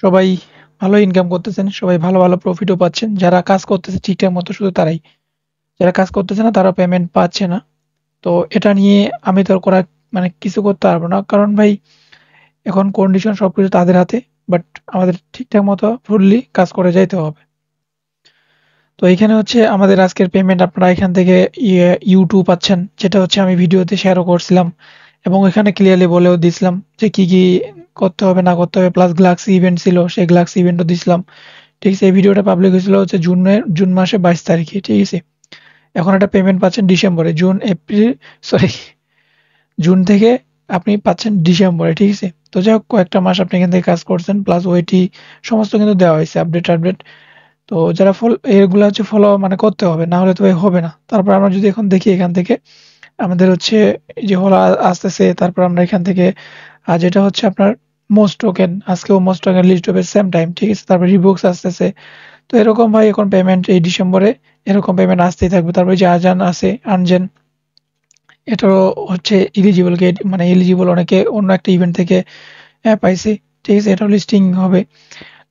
সবাই ভালো ইনকাম করতেছেন, সবাই ভালো, ভালো প্রফিটও পাচ্ছেন। যারা কাজ করতেছে ঠিকঠাক মতো শুধু তারাই। যারা কাজ করতেছে না তারা পেমেন্ট পাচ্ছে না। তো এটা নিয়ে আমি তো আর মানে কিছু করতে পারব না। কারণ ভাই এখন কন্ডিশন সবকিছু তাদের হাতে। বাট আমাদের ঠিকঠাক মতো ফুললি কাজ করে যাইতে হবে। তো এইখানে হচ্ছে আমাদের আজকের পেমেন্ট আপনারা এখান থেকে YouTube পাচ্ছেন। যেটা হচ্ছে আমি ভিডিওতে শেয়ারও করছিলাম। এবং এখানে ক্লিয়ারলি বলেও দিছিলাম যে কি করতে হবে না করতে হবে। প্লাস গ্যালাক্সি ইভেন্ট ছিল, সেই গ্যালাক্সি ইভেন্টও দিছিলাম। ঠিক আছে? এই ভিডিওটা পাবলিক হয়েছিল হচ্ছে জুন মাসে 22 তারিখে। ঠিক আছে? এখন একটা পেমেন্ট পাচ্ছেন ডিসেম্বরে। সরি, জুন থেকে আপনি পাচ্ছেন ডিসেম্বরে। ঠিক আছে? তো যাই হোক কয়েকটা মাস আপনি এখান থেকে কাজ করছেন। প্লাস ওইটি সমস্ত কিন্তু দেওয়া হয়েছে আপডেট। তো যারা এগুলা হচ্ছে ফলো মানে করতে হবে। না হলে তো ভাই হবে না। তারপর আমরা যদি এখন দেখি এখান থেকে আমাদের হচ্ছে এই যে হলো আসতেছে। তারপর আমরা এখান থেকে যেটা হচ্ছে আপনার মোস্ট টোকেন, আজকেও মোস্ট টোকেন লিস্ট হবে সেম টাইম। ঠিক আছে? তারপর রিবুক্স আসতেছে। তো এরকম ভাই এখন পেমেন্ট এই ডিসেম্বরে এরকম পেমেন্ট আসতেই থাকবে। তারপরে যে আজান আছে, আনজেন, এটারও হচ্ছে এলিজিবল গেট মানে এলিজিবল অনেকে অন্য একটা ইভেন্ট থেকে পাইছে। ঠিক আছে? এটাও লিস্টিং হবে।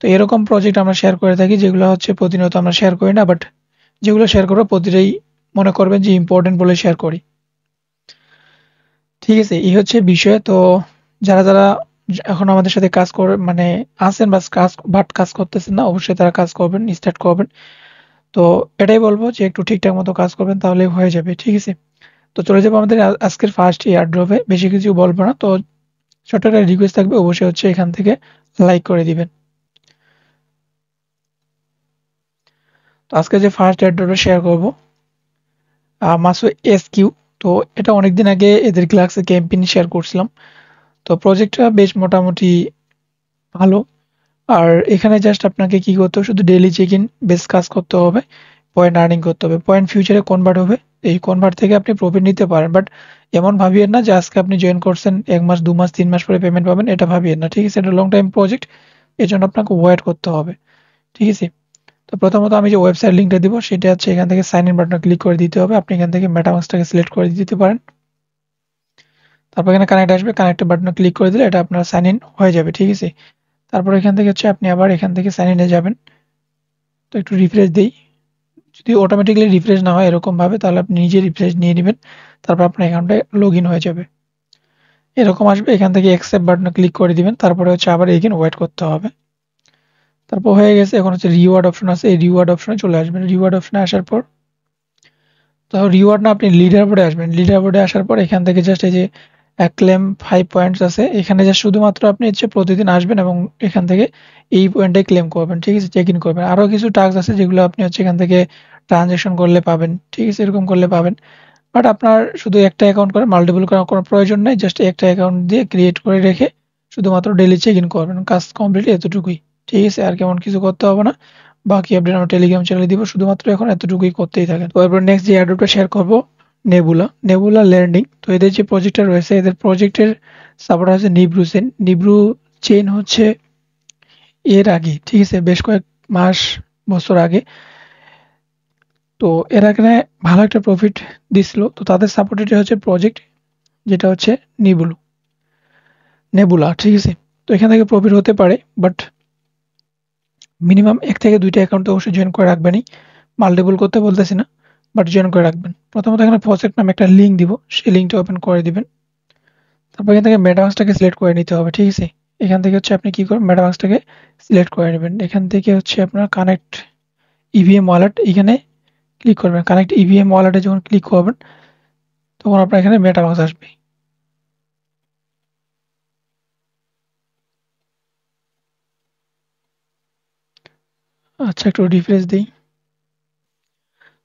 তো এরকম প্রজেক্ট আমরা শেয়ার করে থাকি যেগুলো হচ্ছে প্রতিনিয়ত আমরা শেয়ার করি না, বাট যেগুলো শেয়ার করবো প্রতিটাই মনে করবেন যে ইম্পর্টেন্ট বলে শেয়ার করি। ঠিক আছে? এই হচ্ছে বিষয়। তো যারা এখন আমাদের সাথে কাজ করে মানে আছেন কাজ করতেছেন না, অবশ্যই তারা কাজ করবেন, স্টার্ট করবেন। তো এটাই বলবো যে একটু ঠিকঠাক মতো কাজ করবেন তাহলেই হয়ে যাবে। ঠিক আছে? তো চলে যাবো আমাদের আজকের ফার্স্ট এয়ারড্রপে। বেশি কিছু বলবো না। তো ছোট্ট একটা রিকোয়েস্ট থাকবে, অবশ্যই হচ্ছে এখান থেকে লাইক করে দিবেন। তো আজকে যে ফার্স্ট এয়ারড্রপটা শেয়ার করব মাসু এসকিউ। তো এটা অনেকদিন আগে এদের গ্লাক্সে ক্যাম্পেইন শেয়ার করছিলাম। তো প্রজেক্টটা বেশ মোটামুটি ভালো। আর এখানে জাস্ট আপনাকে কি করতে হবে, শুধু ডেইলি চেক ইন বেস কাজ করতে হবে, পয়েন্ট আর্নিং করতে হবে, পয়েন্ট ফিউচারে কনভার্ট হবে। এই কনভার্ট থেকে আপনি প্রফিট নিতে পারেন, বাট এমন ভাবিয়েন না যে আজকে আপনি জয়েন করছেন 1 মাস 2 মাস 3 মাস পরে পেমেন্ট পাবেন, এটা ভাবিয়েন না। ঠিক আছে? এটা লং টাইম প্রজেক্ট, এর জন্য আপনাকে ওয়েট করতে হবে। ঠিক আছে? তো প্রথমত আমি যে ওয়েবসাইট লিঙ্কটা দিব সেটা হচ্ছে এখান থেকে সাইন ইন বাটনে ক্লিক করে দিতে হবে। আপনি এখান থেকে মেটামাস্কটাকে সিলেক্ট করে দিতে পারেন। তারপর এখানে কানেক্ট আসবে, কানেক্ট বাটনে ক্লিক করে দিলে এটা আপনার সাইন ইন হয়ে যাবে। ঠিক আছে? তারপর এখান থেকে হচ্ছে আপনি আবার এখান থেকে সাইন ইনে যাবেন। তো একটু রিফ্রেশ দেই। যদি অটোমেটিক্যালি রিফ্রেশ না হয় এরকম ভাবে, তাহলে আপনি নিজে রিফ্রেশ নিয়ে নেবেন। তারপর আপনার অ্যাকাউন্টে লগ ইন হয়ে যাবে। এরকম আসবে, এখান থেকে অ্যাকসেপ্ট বাটনে ক্লিক করে দিবেন। তারপরে হচ্ছে আবার এগেইন ওয়েট করতে হবে। তারপর হয়ে গেছে। এখন হচ্ছে রিওয়ার্ড অপশন আছে, এই রিওয়ার্ড অপশনে চলে আসবেন। রিওয়ার্ড অপশনে আসার পর তো রিওয়ার্ড না, আপনি লিডার বোর্ডে আসবেন। লিডার বোর্ডে আসার পর এখান থেকে জাস্ট এই যে ক্লেম 5 পয়েন্টস আছে, এখানে জাস্ট শুধুমাত্র আপনি হচ্ছে প্রতিদিন আসবেন এবং এখান থেকে এই পয়েন্টটাই ক্লেম করবেন। ঠিক আছে? চেক ইন করবেন। আরো কিছু টাস্ক আছে যেগুলো আপনি হচ্ছে এখান থেকে ট্রানজাকশন করলে পাবেন। ঠিক আছে? এরকম করলে পাবেন। বাট আপনার শুধু একটা অ্যাকাউন্ট করে মাল্টিপল করার কোনো প্রয়োজন নাই। জাস্ট একটা অ্যাকাউন্ট দিয়ে ক্রিয়েট করে রেখে শুধুমাত্র ডেইলি চেক ইন করবেন। কাজ কমপ্লিট এতটুকুই। ঠিক আছে? আর কেমন কিছু করতে হবে না। বাকি আপডেট আমার টেলিগ্রাম চ্যানেলে দিব। শুধুমাত্র এখন এতটুকুই করতেই থাকেন। তো এরপর নেক্সট যে অ্যাড্রপটা শেয়ার করব নেবুলা ল্যান্ডিং। তো এদের যে প্রজেক্টটা রয়েছে, এদের প্রজেক্টের সাপোর্টার হচ্ছে নিব্রু চেইন হচ্ছে এর আগে। ঠিক আছে? বেশ কয়েক মাস বছর আগে। তো এর আগে ভালো একটা প্রফিট দিছিল। তো তাদের সাপোর্টেড হচ্ছে প্রজেক্ট যেটা হচ্ছে নিবুলু নেবুলা। ঠিক আছে? তো এখান থেকে প্রফিট হতে পারে, বাট মিনিমাম 1 থেকে 2টা অ্যাকাউন্ট তো অবশ্যই জয়েন করে রাখবেনই। মাল্টিপল করতে বলতেছি না, বাট জয়েন করে রাখবেন। প্রথমত এখানে প্রজেক্ট নামে একটা লিঙ্ক দিব, সেই লিঙ্কটা ওপেন করে দিবেন। তারপর এখান থেকে মেটামাস্কটাকে সিলেক্ট করে নিতে হবে। ঠিক আছে? এখান থেকে হচ্ছে আপনি কি করবেন, মেটামাস্কটাকে সিলেক্ট করে নেবেন। এখান থেকে হচ্ছে আপনার কানেক্ট ইভিএম ওয়ালেট, এখানে ক্লিক করবেন। কানেক্ট ইভিএম ওয়ালেটে যখন ক্লিক করবেন তখন আপনার এখানে মেটামাস্ক আসবে। আচ্ছা, একটু রিফ্রেশ দিই।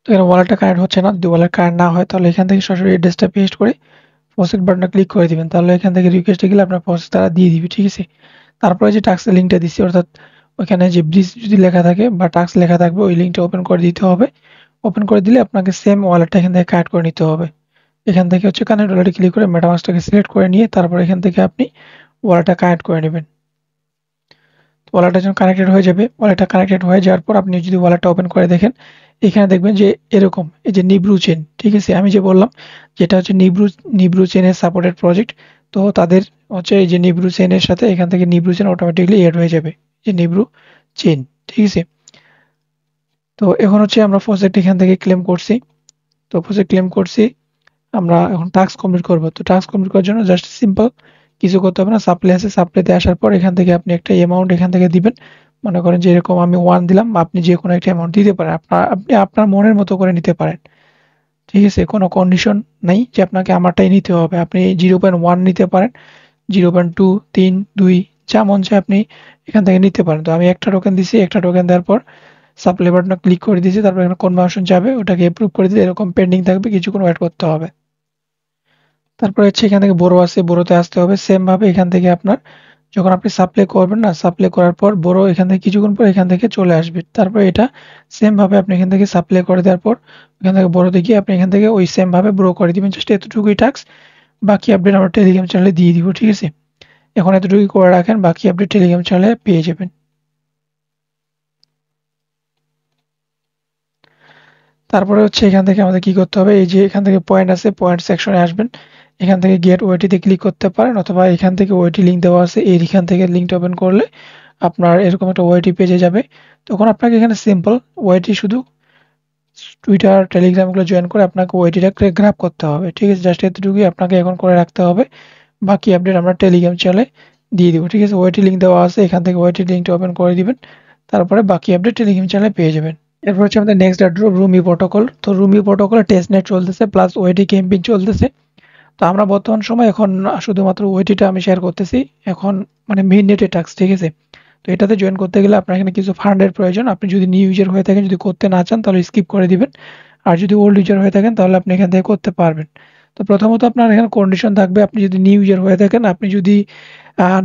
তো এখানে ওয়ালেটটা কানেক্ট হচ্ছে না। যদি ওয়ালেট কানেক্ট না হয় তাহলে এখান থেকে সরাসরি অ্যাড্রেসটা পেস্ট করে প্রসেস বাটনে ক্লিক করে দিবেন। তাহলে এখান থেকে রিকোয়েস্টে গেলে আপনার প্রসেস তারা দিয়ে দিবে। ঠিক আছে? তারপরে যে টাস্কের লিঙ্কটা দিচ্ছি, অর্থাৎ ওইখানে যে ব্রিজ যদি লেখা থাকে বা টাস্ক লেখা থাকবে, ওই লিঙ্কটা ওপেন করে দিতে হবে। ওপেন করে দিলে আপনাকে সেম ওয়ালেটটা এখান থেকে কানেক্ট করে নিতে হবে। এখান থেকে হচ্ছে কানেক্ট ওয়ালেটে ক্লিক করে মেটামাস্কটাকে সিলেক্ট করে নিয়ে তারপর এখান থেকে আপনি ওয়ালেটটা কানেক্ট করে নেবেন। ওয়ালেটটা যখন কানেক্টেড হয়ে যাবে, ওয়ালেটটা কানেক্টেড হয়ে যাওয়ার পর আপনি যদি ওয়ালেটটা ওপেন করে দেখেন, এখানে দেখবেন যে এরকম এই যে নিব্রু চেন। ঠিক আছে? আমি যে বললাম যেটা হচ্ছে নিব্রু চেনের সাপোর্টেড প্রজেক্ট। তো তাদের হচ্ছে এই যে নিব্রু চেনের সাথে এখান থেকে নিব্রু চেন অটোমেটিক্যালি এড হয়ে যাবে। যে নিব্রু চেইন, ঠিক আছে। তো এখন হচ্ছে আমরা প্রজেক্ট এখান থেকে ক্লেম করছি। তো প্রজেক্ট ক্লেম করছি, আমরা এখন টাস্ক কমপ্লিট করব। তো টাস্ক কমপ্লিট করার জন্য জাস্ট সিম্পল কিছু করতে হবে না, সাপ্লাই আছে, সাপ্লাইতে আসার পর এখান থেকে আপনি একটা অ্যামাউন্ট এখান থেকে দিবেন। মনে করেন যে এরকম আমি 1 দিলাম, আপনি যে কোনো একটা অ্যামাউন্ট দিতে পারেন, আপনি আপনার মনের মতো করে নিতে পারেন, ঠিক আছে। কোনো কন্ডিশন নাই যে আপনাকে আমারটাই নিতে হবে, আপনি 0.1 নিতে পারেন, 0.2, 3, 2 যা মন চায় আপনি এখান থেকে নিতে পারেন। তো আমি একটা টোকেন দিছি, একটা টোকেন দেওয়ার পর সাপ্লাই বাটনে ক্লিক করে দিয়েছি, তারপর এখানে কনভার্সন যাবে, ওটাকে অ্যাপ্রুভ করে দিলে এরকম পেন্ডিং থাকবে, কিছুক্ষণ ওয়েট করতে হবে। তারপরে হচ্ছে এখান থেকে বড় আছে, বড়তে আসতে হবে। সেম ভাবে এখান থেকে আপনার যখন আপনি সাপ্লাই করবেন না, সাপ্লাই করার পর বড় এখান থেকে কিছুক্ষণ পর এখান থেকে চলে আসবে। তারপর এটা সেম ভাবে আপনি এখান থেকে সাপ্লাই করে দেওয়ার পর এখান থেকে বড়তে গিয়ে আপনি এখান থেকে ওই সেম ভাবে ব্রো করে দিবেন। জাস্ট এতটুকুই টাস্ক, বাকি আপডেট আমরা টেলিগ্রাম চ্যানেলে দিয়ে দিব, ঠিক আছে। এখন এতটুকুই করে রাখেন, বাকি আপডেট টেলিগ্রাম চ্যানেলে পেয়ে যাবেন। তারপরে হচ্ছে এখান থেকে আমাদের কি করতে হবে, এই যে এখান থেকে পয়েন্ট আছে, পয়েন্ট সেকশনে আসবেন, এখান থেকে গেট ওয়েটিতে ক্লিক করতে পারেন, অথবা এখান থেকে ওয়েটি লিঙ্ক দেওয়া আছে, এইখান থেকে লিঙ্কটা ওপেন করলে আপনার এরকম একটা ওয়েটি পেজে যাবে। তখন আপনাকে এখানে সিম্পল ওয়েটি শুধু টুইটার টেলিগ্রাম গুলো জয়েন করে আপনাকে ওয়েটিটা গ্র্যাব করতে হবে, ঠিক আছে। জাস্ট এতটুকুই আপনাকে এখন করে রাখতে হবে, বাকি আপডেট আমরা টেলিগ্রাম চ্যানেলে দিয়ে দিব, ঠিক আছে। ওয়েটি লিঙ্ক দেওয়া আছে, এখান থেকে ওয়েটি লিঙ্কটা ওপেন করে দিবেন, তারপরে বাকি আপডেট টেলিগ্রাম চ্যানেলে পেয়ে যাবেন। এরপর হচ্ছে আমাদের নেক্সট এয়ারড্রপ রুমি প্রোটোকল। তো রুমি প্রোটোকলে টেস্টনেট চলতেছে প্লাস ওয়েটি ক্যাম্পেইন চলতেছে। তো আমরা বর্তমান সময় এখন শুধুমাত্র ওয়েটিটা আমি শেয়ার করতেছি এখন, মানে মেইন নেটে টাস্ক, ঠিক আছে। তো এটাতে জয়েন করতে গেলে আপনার এখানে কিছু ফান্ডের প্রয়োজন। আপনি যদি নিউ ইউজার হয়ে থাকেন, যদি করতে না চান তাহলে স্কিপ করে দিবেন, আর যদি ওল্ড ইউজার হয়ে থাকেন তাহলে আপনি এখান থেকে করতে পারবেন। তো প্রথমত আপনার এখানে কন্ডিশন থাকবে, আপনি যদি নিউ ইউজার হয়ে থাকেন, আপনি যদি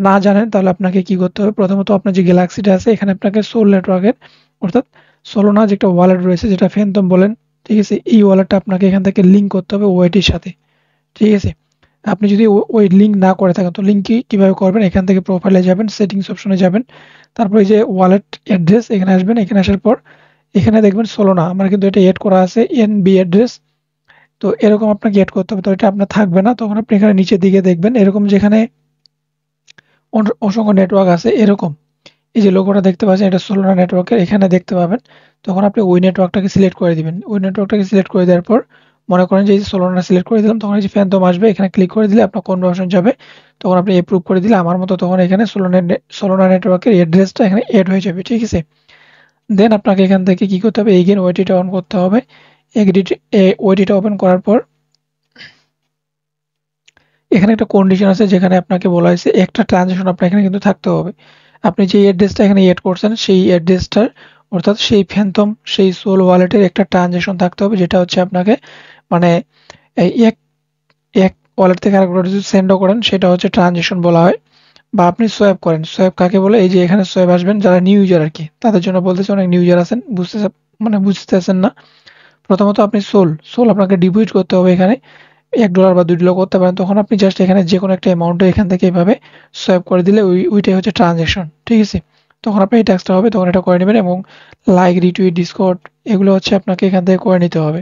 না জানেন তাহলে আপনাকে কি করতে হবে, প্রথমত আপনার যে গ্যালাক্সিটা আছে এখানে আপনাকে সোল নেটওয়ার্কের অর্থাৎ সোলোনা যে একটা ওয়ালেট রয়েছে যেটা ফ্যানটম বলেন, ঠিক আছে, এই ওয়ালেটটা আপনাকে এখান থেকে লিঙ্ক করতে হবে ওয়েটির সাথে, ঠিক আছে। আপনি যদি ওই লিঙ্ক না করে থাকেন, তো লিঙ্ক কিভাবে করবেন, এখান থেকে প্রোফাইলে যাবেন, সেটিংস অপশনে যাবেন, তারপর এই যে ওয়ালেট অ্যাড্রেস এখানে আসবেন, এখানে আসার পর এখানে দেখবেন সোলোনা, আমার কিন্তু এটা এড করা আছে এনবি অ্যাড্রেস। তো এরকম আপনাকে এড করতে হবে, তো এটা আপনার থাকবে না, তখন আপনি এখানে নিচের দিকে দেখবেন এরকম যেখানে অসংখ্য নেটওয়ার্ক আছে এরকম, এই যে লোগোটা দেখতে পাচ্ছেন এটা সোলোনা নেটওয়ার্কের, এখানে দেখতে পাবেন। তখন আপনি ওই নেটওয়ার্কটাকে সিলেক্ট করে দিবেন, ওই নেটওয়ার্কটাকে সিলেক্ট করে দেওয়ার পর মনে করেন যে এই যে সোলোনা সিলেক্ট করে দিলাম, তখন এই যে ফ্যানটম আসবে, এখানে ক্লিক করে দিলে আপনার কনভার্সন যাবে, তখন আপনি অ্যাপ্রুভ করে দিলে আমার মতো তখন এখানে সোলোনা নেটওয়ার্কের অ্যাড্রেসটা এখানে এড হয়ে যাবে, ঠিক আছে। দেন আপনাকে এখান থেকে কি করতে হবে, এগেইন ওয়েটিটা অন করতে হবে। ওয়েটিটা ওপেন করার পর এখানে একটা কন্ডিশন আছে যেখানে আপনাকে বলা হয়েছে একটা ট্রানজাকশন আপনার এখানে কিন্তু থাকতে হবে। আপনি যে অ্যাড্রেসটা এখানে এড করছেন সেই অ্যাড্রেসটার অর্থাৎ সেই ফ্যানটম সেই সোল ওয়ালেটের একটা ট্রানজাকশন থাকতে হবে, যেটা হচ্ছে আপনাকে মানে এই এক এক ওয়ালেট থেকে আরেক ওয়ালেটে যদি সেন্ডও করেন সেটা হচ্ছে ট্রানজাকশন বলা হয়। বা আপনি সোয়াপ করেন, সোয়াপ কাকে বলে, এই যে এখানে সোয়াপ আসবেন যারা নিউ ইউজার আর কি, তাদের জন্য বলতেছে, অনেক নিউ ইউজার আছেন বুঝতেছেন না। প্রথমত আপনি সোল আপনাকে ডিপোজিট করতে হবে এখানে, $1 বা $2 করতে পারেন, তখন আপনি জাস্ট এখানে যে কোনো একটা অ্যামাউন্টে এখান থেকে এভাবে সোয়াইপ করে দিলে ওইটাই হচ্ছে ট্রানজাকশন, ঠিক আছে। তখন আপনি এই ট্যাক্সটা হবে তখন এটা করে নেবেন, এবং লাইক রিটুইট ডিসকর্ড এগুলো হচ্ছে আপনাকে এখান থেকে করে নিতে হবে।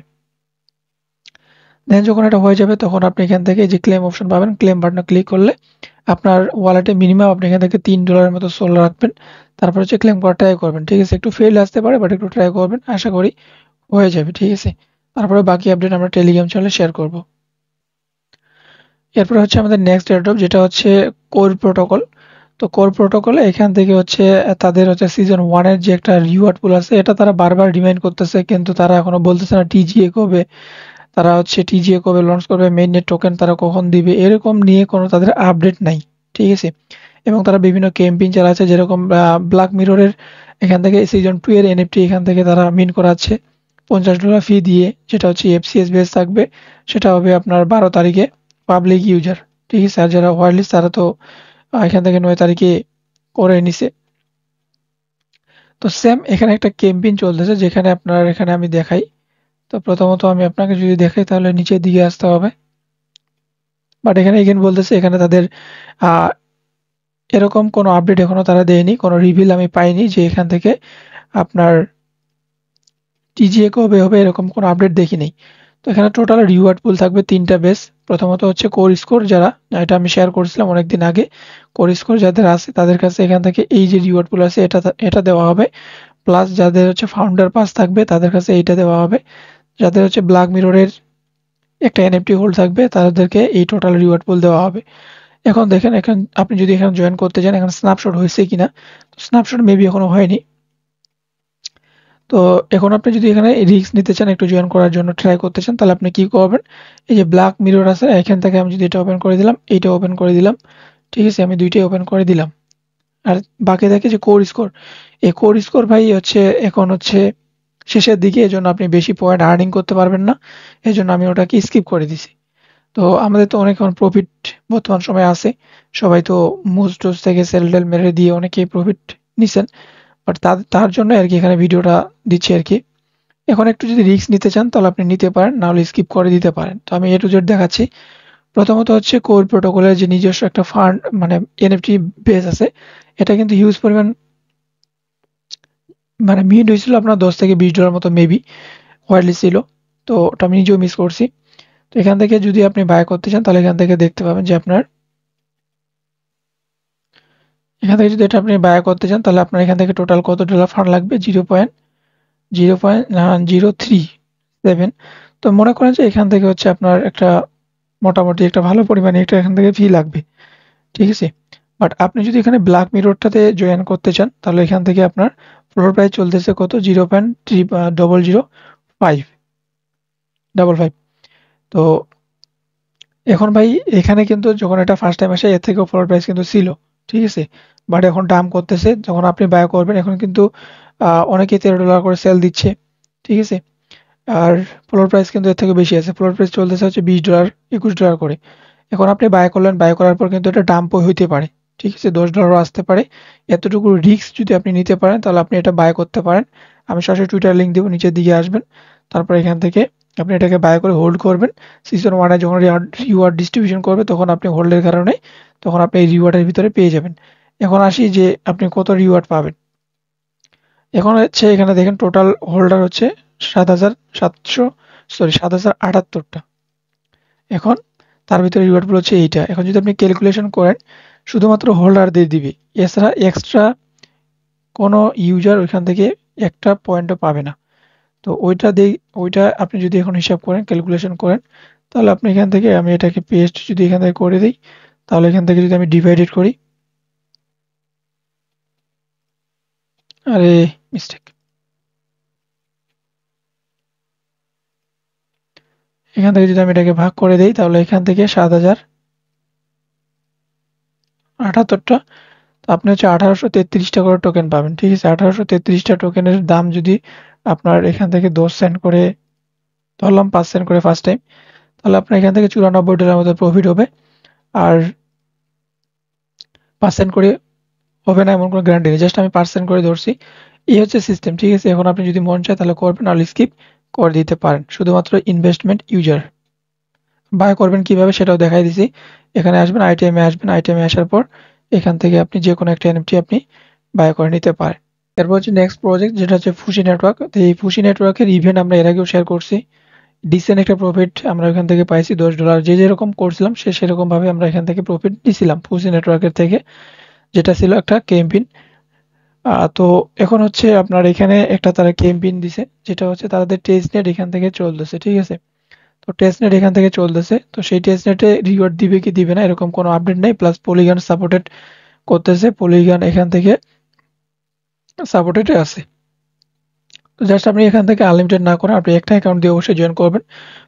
দেন যখন এটা হয়ে যাবে তখন আপনি এখান থেকে যে ক্লেম অপশন পাবেন, ক্লেম বাটনে ক্লিক করলে আপনার ওয়ালেটে মিনিমাম আপনি এখান থেকে $3 মতো সোল রাখবেন, তারপর হচ্ছে ক্লেম করা ট্রাই করবেন, ঠিক আছে। একটু ফেল আসতে পারে বাট একটু ট্রাই করবেন, আশা করি হয়ে যাবে, ঠিক আছে। তারপরে বাকি আপডেট আমরা টেলিগ্রাম চ্যানেলে শেয়ার করব। এরপরে হচ্ছে আমাদের নেক্সট এয়ারড্রপ যেটা হচ্ছে কোর প্রোটোকল। তো কোর প্রোটোকলে এখান থেকে হচ্ছে তাদের হচ্ছে সিজন 1 এর যে একটা রিওয়ার্ড পুল আছে এটা তারা বারবার রিমাইন্ড করতেছে, কিন্তু তারা এখনো বলতেছে না টিজিএ কবে, তারা হচ্ছে টিজিএ কবে লঞ্চ করবে, মেইননেট টোকেন তারা কখন দিবে, এরকম নিয়ে কোনো তাদের আপডেট নাই, ঠিক আছে। এবং তারা বিভিন্ন ক্যাম্পেইন চালাচ্ছে, যেরকম ব্ল্যাক মিররের এখান থেকে সিজন 2 এর এনএফটি এখান থেকে তারা মিন করাচ্ছে $50 ফি দিয়ে, যেটা হচ্ছে এফসিএস বেস থাকবে, সেটা হবে আপনার 12 তারিখে পাবলিক ইউজার, ঠিক আছে। আর যারা হোয়াইট তারা তো এখান থেকে 9 তারিখে করে নিছে। তো সেম এখানে একটা ক্যাম্পেইন চলতেছে যেখানে আপনার এখানে আমি দেখাই। তো প্রথমত আমি আপনাকে যদি দেখাই তাহলে নিচের দিকে আসতে হবে, বাট এখানে এগেন বলতেছে এখানে তাদের আহ এরকম কোনো আপডেট এখনো তারা দেয়নি, কোনো রিভিল আমি পাইনি যে এখান থেকে আপনার টিজিএ কবে হবে এরকম কোনো আপডেট দেখিনি। তো এখানে টোটাল রিওয়ার্ড পুল থাকবে 3টা বেস। প্রথমত হচ্ছে কোর স্কোর, যারা এটা আমি শেয়ার করেছিলাম অনেকদিন আগে। কোর স্কোর যাদের আছে তাদের কাছে এখান থেকে এই যে রিওয়ার্ড পুল আছে এটা দেওয়া হবে। প্লাস যাদের হচ্ছে ফাউন্ডার পাস থাকবে তাদের কাছে এইটা দেওয়া হবে। যাদের হচ্ছে ব্ল্যাক মিররের একটা এনএফটি হোল্ড থাকবে তাদেরকে এই টোটাল রিওয়ার্ড পুল দেওয়া হবে। এখন দেখেন, এখন আপনি যদি এখানে জয়েন করতে চান, এখানে স্ন্যাপশট হয়েছে কিনা, স্ন্যাপশট মেবি এখনো হয়নি। তো এখন আপনি যদি এখানে রিস্ক নিতে চান, একটু জয়েন করার জন্য ট্রাই করতে চান, তাহলে আপনি কি করবেন, এই যে ব্ল্যাক মিরর আছে এখান থেকে আমি যদি এটা ওপেন করে দিলাম, এইটা ওপেন করে দিলাম, ঠিক আছে, আমি দুইটাই ওপেন করে দিলাম। আর বাকি দেখে যে কোর স্কোর, এই কোর স্কোর ভাই হচ্ছে এখন হচ্ছে শেষের দিকে, এজন্য আপনি বেশি পয়েন্ট আর্নিং করতে পারবেন না, এজন্য আমি ওটাকে স্কিপ করে দিছি। তো আমাদের তো অনেক এখন প্রফিট বর্তমান সময়ে আছে, সবাই তো মুজ টুজ থেকে সেল টেল মেরে দিয়ে অনেকেই প্রফিট নিছেন, বাট তার জন্য আর কি এখানে ভিডিওটা দিচ্ছি আর কি। এখন একটু যদি রিস্ক নিতে চান তাহলে আপনি নিতে পারেন, নাহলে স্কিপ করে দিতে পারেন। তো আমি এ টু জেড দেখাচ্ছি। প্রথমত হচ্ছে কোর প্রোটোকলের যে নিজস্ব একটা ফান্ড মানে এনএফটি বেস আছে, এটা কিন্তু হিউজ পরিমাণ মানে মিন্ট হয়েছিল আপনার $10 থেকে $20 মতো মেবি ওয়াইডলি ছিল। তো ওটা আমি নিজেও মিস করছি। তো এখান থেকে যদি আপনি বাই করতে চান তাহলে এখান থেকে দেখতে পাবেন যে আপনার এখান থেকে যদি এটা আপনি বাই করতে চান তাহলে আপনার এখান থেকে টোটাল কত ডলার ফান্ড লাগবে, 0.037। তো মনে করেন যে এখান থেকে হচ্ছে আপনার একটা মোটামুটি একটা ভালো পরিমাণে একটা এখান থেকে ফি লাগবে, ঠিক আছে। বাট আপনি যদি এখানে ব্ল্যাক মিররটাতে জয়েন করতে চান তাহলে এখান থেকে আপনার ফ্লোর প্রাইস চলতেছে কত, 0.005। তো এখন ভাই এখানে কিন্তু যখন এটা ফার্স্ট টাইম আসে এর থেকেও ফ্লোর প্রাইস কিন্তু ছিল, ঠিক আছে। বাট এখন দাম করতেছে, যখন আপনি বাই করবেন এখন কিন্তু অনেকে $13 করে সেল দিচ্ছে, ঠিক আছে। আর ফ্লোর প্রাইস কিন্তু এর থেকে বেশি আছে, ফ্লোর প্রাইস চলতেছে হচ্ছে $20 $21 করে। এখন আপনি বাই করলেন, বাই করার পর কিন্তু এটা ডাম্পও হইতে পারে, ঠিক আছে, $10 আসতে পারে। এতটুকু রিস্ক যদি আপনি নিতে পারেন তাহলে আপনি এটা বাই করতে পারেন। আমি সরাসরি টুইটার লিঙ্ক দেবো, নিচের দিকে আসবেন, তারপর এখান থেকে আপনি এটাকে বাই করে হোল্ড করবেন। সিজন 1 এ যখন রিওয়ার্ড ডিস্ট্রিবিউশন করবে তখন আপনি হোল্ডের কারণে তখন আপনি এই রিওয়ার্ডের ভিতরে পেয়ে যাবেন। এখন আসি যে আপনি কত রিওয়ার্ড পাবেন। এখন হচ্ছে এখানে দেখেন টোটাল হোল্ডার হচ্ছে 7,778টা। এখন তার ভিতরে রিওয়ার্ডগুলো হচ্ছে এইটা। এখন যদি আপনি ক্যালকুলেশন করেন শুধুমাত্র হোল্ডারদের দিবে, এছাড়া এক্সট্রা কোনো ইউজার ওইখান থেকে একটা পয়েন্টও পাবে না। তো ওইটা আপনি যদি এখন হিসাব করেন, ক্যালকুলেশন করেন, তাহলে আপনি এখান থেকে আমি এটাকে পেস্ট যদি এখান থেকে করে দিই, তাহলে এখান থেকে যদি আমি ডিভাইডেড করি, আরে মিস্টেক, এখান থেকে যদি আমি এটাকে ভাগ করে দিই তাহলে এখান থেকে 7,078টা, তো আপনি হচ্ছে 1833টা করে টোকেন পাবেন, ঠিক আছে। 1833টা টোকেনের দাম যদি আপনার এখান থেকে 10 সেন্ট করে ধরলাম, 5 সেন্ট করে ফার্স্ট টাইম, তাহলে আপনার এখান থেকে $94 মতো প্রফিট হবে। আর 5 সেন্ট করে হবে না এমন কোনো গ্যারান্টি নেই, জাস্ট আমি পার্সেন্ট করে ধরছি। এই হচ্ছে সিস্টেম, ঠিক আছে। এখন আপনি যদি মন চায় তাহলে করবেন, আর স্কিপ করে দিতে পারেন। শুধুমাত্র ইনভেস্টমেন্ট ইউজার বাই করবেন কিভাবে সেটাও দেখাই দিছি। এখানে আসবেন, আইটিএমে আসবেন, আইটিএমে আসার পর এখান থেকে আপনি যে কোনো একটা এনএফটি আপনি বাই করে নিতে পারেন। এরপর হচ্ছে নেক্সট প্রজেক্ট, যেটা হচ্ছে ফুসি নেটওয়ার্ক। তো এই ফুসি নেটওয়ার্কের ইভেন্ট আমরা এর আগেও শেয়ার করছি। ডিসেন্ট একটা প্রফিট আমরা এখান থেকে পাইছি $10, যে যেরকম করছিলাম সে সেরকম ভাবে আমরা এখান থেকে প্রফিট নিছিলাম ফুসি নেটওয়ার্কের থেকে, যেটা ছিল একটা ক্যাম্পেইন। তো এখন হচ্ছে আপনার এখানে একটা তারা ক্যাম্পেইন দিছে, যেটা হচ্ছে তাদের টেস্টনেট এখান থেকে চলতেছে, ঠিক আছে। তো টেস্টনেট এখান থেকে চলতেছে, তো সেই টেস্টনেটে রিওয়ার্ড দিবে কি দিবে না এরকম কোনো আপডেট নাই। প্লাস পলিগন সাপোর্টেড করতেছে, পলিগন এখান থেকে সাপোর্টেড আছে। তো জাস্ট আপনি এখান থেকে আনলিমিটেড না করে আপনি একটা অ্যাকাউন্ট দিয়ে অবশ্যই জয়েন করবেন।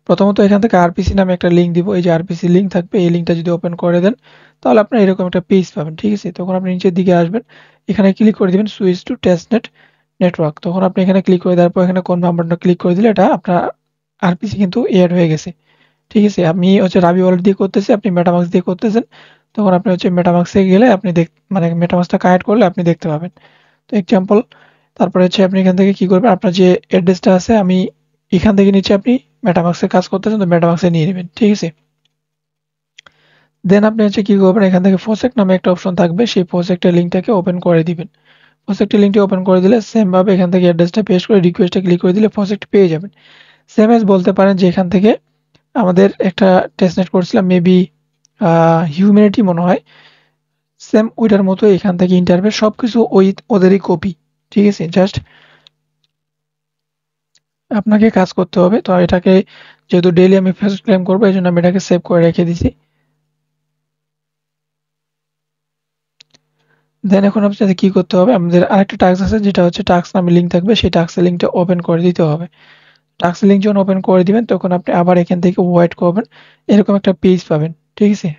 প্রথমত এখান থেকে আরপিসি নামে একটা লিঙ্ক দিব, এই যে আরপিসি লিঙ্ক থাকবে, এই লিঙ্কটা যদি ওপেন করে দেন তাহলে আপনার এরকম একটা পেজ পাবেন, ঠিক আছে। তখন আপনি নিচের দিকে আসবেন, এখানে ক্লিক করে দিবেন সুইচ টু টেস্টনেট নেটওয়ার্ক। তখন আপনি এখানে ক্লিক করে দেওয়ার পর এখানে কোন নাম্বারটা ক্লিক করে দিলে এটা আপনার আরপিসি কিন্তু এড হয়ে গেছে, ঠিক আছে। আমি হচ্ছে রাবি ওয়ালেট দিয়ে করতেছি, আপনি মেটামাক্স দিয়ে করতেছেন, তখন আপনি হচ্ছে মেটামাক্সে গেলে আপনি মানে মেটামাক্সটা কানেক্ট করলে আপনি দেখতে পাবেন। তো এক্সাম্পল, তারপরে হচ্ছে আপনি এখান থেকে কি করবেন, আপনার যে অ্যাড্রেসটা আছে আমি এখান থেকে নিচে আপনি মেটামাক্সে কাজ করতেছেন তো মেটামাক্সে নিয়ে নেবেন, ঠিক আছে। দেন আপনি হচ্ছে কি করবেন, এখান থেকে প্রজেক্ট নামে একটা অপশন থাকবে, সেই প্রজেক্টের লিঙ্কটাকে ওপেন করে দিবেন। প্রজেক্টের লিঙ্কটি ওপেন করে দিলে সেম ভাবে এখান থেকে অ্যাড্রেসটা পেস্ট করে রিকোয়েস্টে ক্লিক করে দিলে প্রজেক্ট পেয়ে যাবেন। সেম এজ বলতে পারেন যে এখান থেকে আমাদের একটা টেস্টনেট করছিলাম মেবি হিউম্যানিটি মনে হয়, সেম ওইটার মতো এখান থেকে ইন্টারফেস সবকিছু ওই ওদেরই কপি। ঠিক আছে, জাস্ট আপনাকে কাজ করতে হবে। তো এটাকে যেহেতু ডেইলি আমি ফার্স্ট ক্লেম করবো এই জন্য আমি এটাকে সেভ করে রেখে দিছি। দেন এখন আপনাদের কি করতে হবে, আমাদের আরেকটা টাস্ক আছে যেটা হচ্ছে টাস্ক নামে লিঙ্ক থাকবে, সেই টাস্কের লিঙ্কটা ওপেন করে দিতে হবে। টাস্ক লিঙ্ক যখন ওপেন করে দিবেন তখন আপনি আবার এখান থেকে ওয়েট করবেন, এরকম একটা পেজ পাবেন। ঠিক আছে,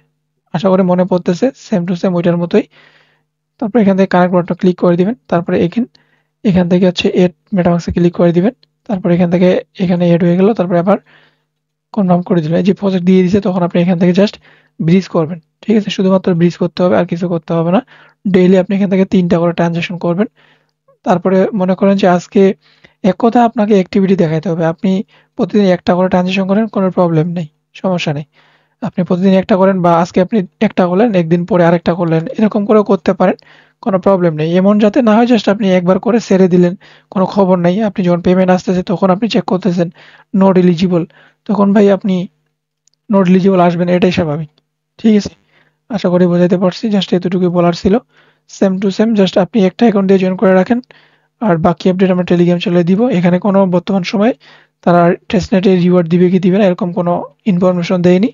আশা করি মনে পড়তেছে, সেম টু সেম ওইটার মতোই। তারপর এখান থেকে কানেক্ট বাটনটা ক্লিক করে দিবেন, তারপরে এখান থেকে হচ্ছে এড মেটামাক্সে ক্লিক করে দিবেন। তারপর এখান থেকে এখানে এড হয়ে গেল, তারপরে আবার কনফার্ম করে দিলেন। এই যে প্রজেক্ট দিয়ে দিছে তখন আপনি এখান থেকে জাস্ট ব্রিজ করবেন। ঠিক আছে, শুধুমাত্র ব্রিজ করতে হবে, আর কিছু করতে হবে না। ডেইলি আপনি এখান থেকে ৩টা করে ট্রানজাকশন করবেন। তারপরে মনে করেন যে আজকে এক কথায় আপনাকে অ্যাক্টিভিটি দেখাইতে হবে। আপনি প্রতিদিন একটা করে ট্রানজাকশন করেন, কোনো প্রবলেম নেই, সমস্যা নেই। আপনি প্রতিদিন একটা করেন বা আজকে আপনি একটা করলেন, একদিন পরে আরেকটা করলেন, এরকম করেও করতে পারেন, কোনো প্রবলেম নেই। এমন যাতে না হয় জাস্ট আপনি একবার করে ছেড়ে দিলেন, কোনো খবর নাই। আপনি যখন পেমেন্ট আসতেছে তখন আপনি চেক করতেছেন নট এলিজিবল, তখন ভাই আপনি নট এলিজিবল আসবেন, এটাই স্বাভাবিক। ঠিক আছে, আশা করি বোঝাতে পারছি, জাস্ট এতটুকুই বলার ছিল। সেম টু সেম জাস্ট আপনি একটা অ্যাকাউন্ট দিয়ে জয়েন করে রাখেন, আর বাকি আপডেট আমরা টেলিগ্রাম চালিয়ে দিব। এখানে কোনো বর্তমান সময়ে তারা টেস্টনেটে রিওয়ার্ড দিবে কি দিবে না এরকম কোনো ইনফরমেশন দেয়নি।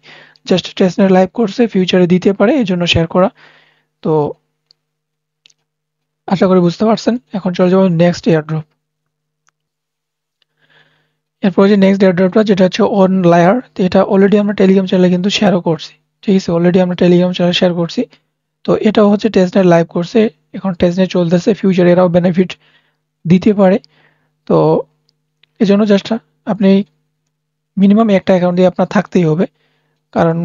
জাস্ট টেস্টনেট লাইভ করছে, ফিউচারে দিতে পারে, এই জন্য শেয়ার করা। তো আশা করি বুঝতে পারছেন। এখন চলে যাবো নেক্সট এয়ারড্রপ। এরপর যে নেক্সট এয়ারড্রপটা যেটা হচ্ছে অন লায়ার, তো এটা অলরেডি আমরা টেলিগ্রাম চ্যানেলে কিন্তু শেয়ারও করছি। ঠিক আছে, অলরেডি আমরা টেলিগ্রাম চ্যানেলে শেয়ার করছি। তো এটাও হচ্ছে টেস্টনেট লাইভ করছে, এখন টেস্টনেট চলতেছে, ফিউচারে এরাও বেনিফিট দিতে পারে। তো এজন্য জাস্ট আপনি মিনিমাম একটা অ্যাকাউন্ট দিয়ে আপনার থাকতেই হবে, কারণ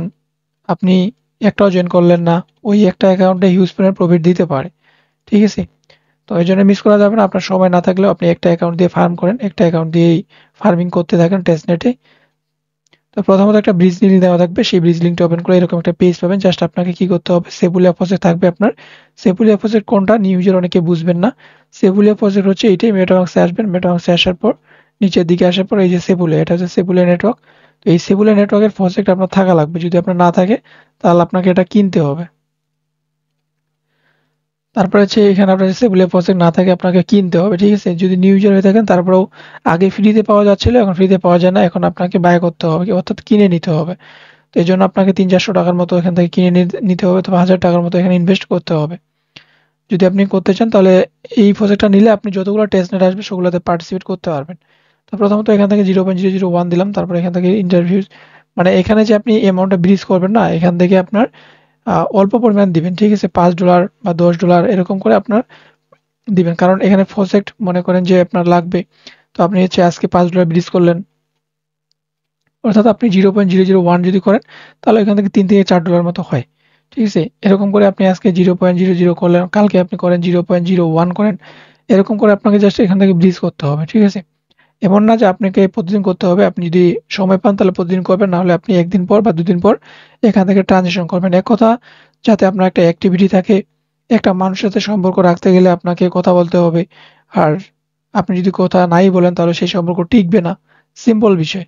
আপনি একটাও জয়েন করলেন না, ওই একটা অ্যাকাউন্টে হিউজ পরিমাণ প্রফিট দিতে পারে। ঠিক আছে, তো এই জন্য মিস করা যাবে না। আপনার সময় না থাকলেও আপনি একটা অ্যাকাউন্ট দিয়ে ফার্ম করেন, একটা অ্যাকাউন্ট দিয়েই ফার্মিং করতে থাকেন টেস্টনেটে। তো প্রথমত একটা ব্রিজ লিঙ্ক দেওয়া থাকবে, সেই ব্রিজ লিঙ্কটা ওপেন করে এরকম একটা পেজ পাবেন। জাস্ট আপনাকে কি করতে হবে, সেপুলিয়া প্রজেক্ট থাকবে আপনার। সেপুলিয়া প্রজেক্ট কোনটা, নিউ ইউজার অনেকে বুঝবেন না। সেপুলিয়া প্রজেক্ট হচ্ছে এইটাই। মেটামাক্সে আসবেন, মেটামাক্সে আসার পর নিচের দিকে আসার পর এই যে সেপুলিয়া, এটা হচ্ছে সেপুলিয়া নেটওয়ার্ক। তো এই সেপুলিয়া নেটওয়ার্কের প্রজেক্ট আপনার থাকা লাগবে, যদি আপনার না থাকে তাহলে আপনাকে এটা কিনতে হবে। তারপরে হচ্ছে এখানে আপনার সেবুলিয়া প্রজেক্ট না থাকে আপনাকে কিনতে হবে। ঠিক আছে, যদি নিউ ইউজার হয়ে থাকেন তারপরেও আগে ফ্রিতে পাওয়া যাচ্ছিল, এখন ফ্রিতে পাওয়া যায় না, এখন আপনাকে বাই করতে হবে, অর্থাৎ কিনে নিতে হবে। তো এই জন্য আপনাকে ৩-৪০০ টাকার মতো এখান থেকে কিনে নিতে হবে, অথবা ১,০০০ টাকার মতো এখানে ইনভেস্ট করতে হবে যদি আপনি করতে চান। তাহলে এই প্রজেক্টটা নিলে আপনি যতগুলো টেস্টনেট আসবে সেগুলোতে পার্টিসিপেট করতে পারবেন। তো প্রথমত এখান থেকে 0.001 দিলাম, তারপর এখান থেকে ইন্টারভিউ, মানে এখানে যে আপনি অ্যামাউন্টটা ব্রিজ করবেন না, এখান থেকে আপনার অল্প পরিমাণ দিবেন। ঠিক আছে, $৫ বা $১০ এরকম করে আপনার দিবেন, কারণ এখানে প্রজেক্ট মনে করেন যে আপনার লাগবে। তো আপনি হচ্ছে আজকে $৫ ব্রিজ করলেন, অর্থাৎ আপনি 0.001 যদি করেন তাহলে এখান থেকে $৩ থেকে $৪ মতো হয়। ঠিক আছে, এরকম করে আপনি আজকে 0.00 করলেন, কালকে আপনি করেন 0.01 করেন, এরকম করে আপনাকে জাস্ট এখান থেকে ব্রিজ করতে হবে। ঠিক আছে, এমন না যে আপনাকে প্রতিদিন করতে হবে। আপনি যদি সময় পান তাহলে প্রতিদিন করবেন, না হলে আপনি ১ দিন পর বা ২ দিন পর এখান থেকে ট্রানজিশন করবেন। এক কথা, যাতে আপনার একটা অ্যাক্টিভিটি থাকে। একটা মানুষের সাথে সম্পর্ক রাখতে গেলে আপনাকে কথা বলতে হবে। আর আপনি যদি কথা নাই বলেন তাহলে সেই সম্পর্ক টিকবে না। সিম্পল বিষয়।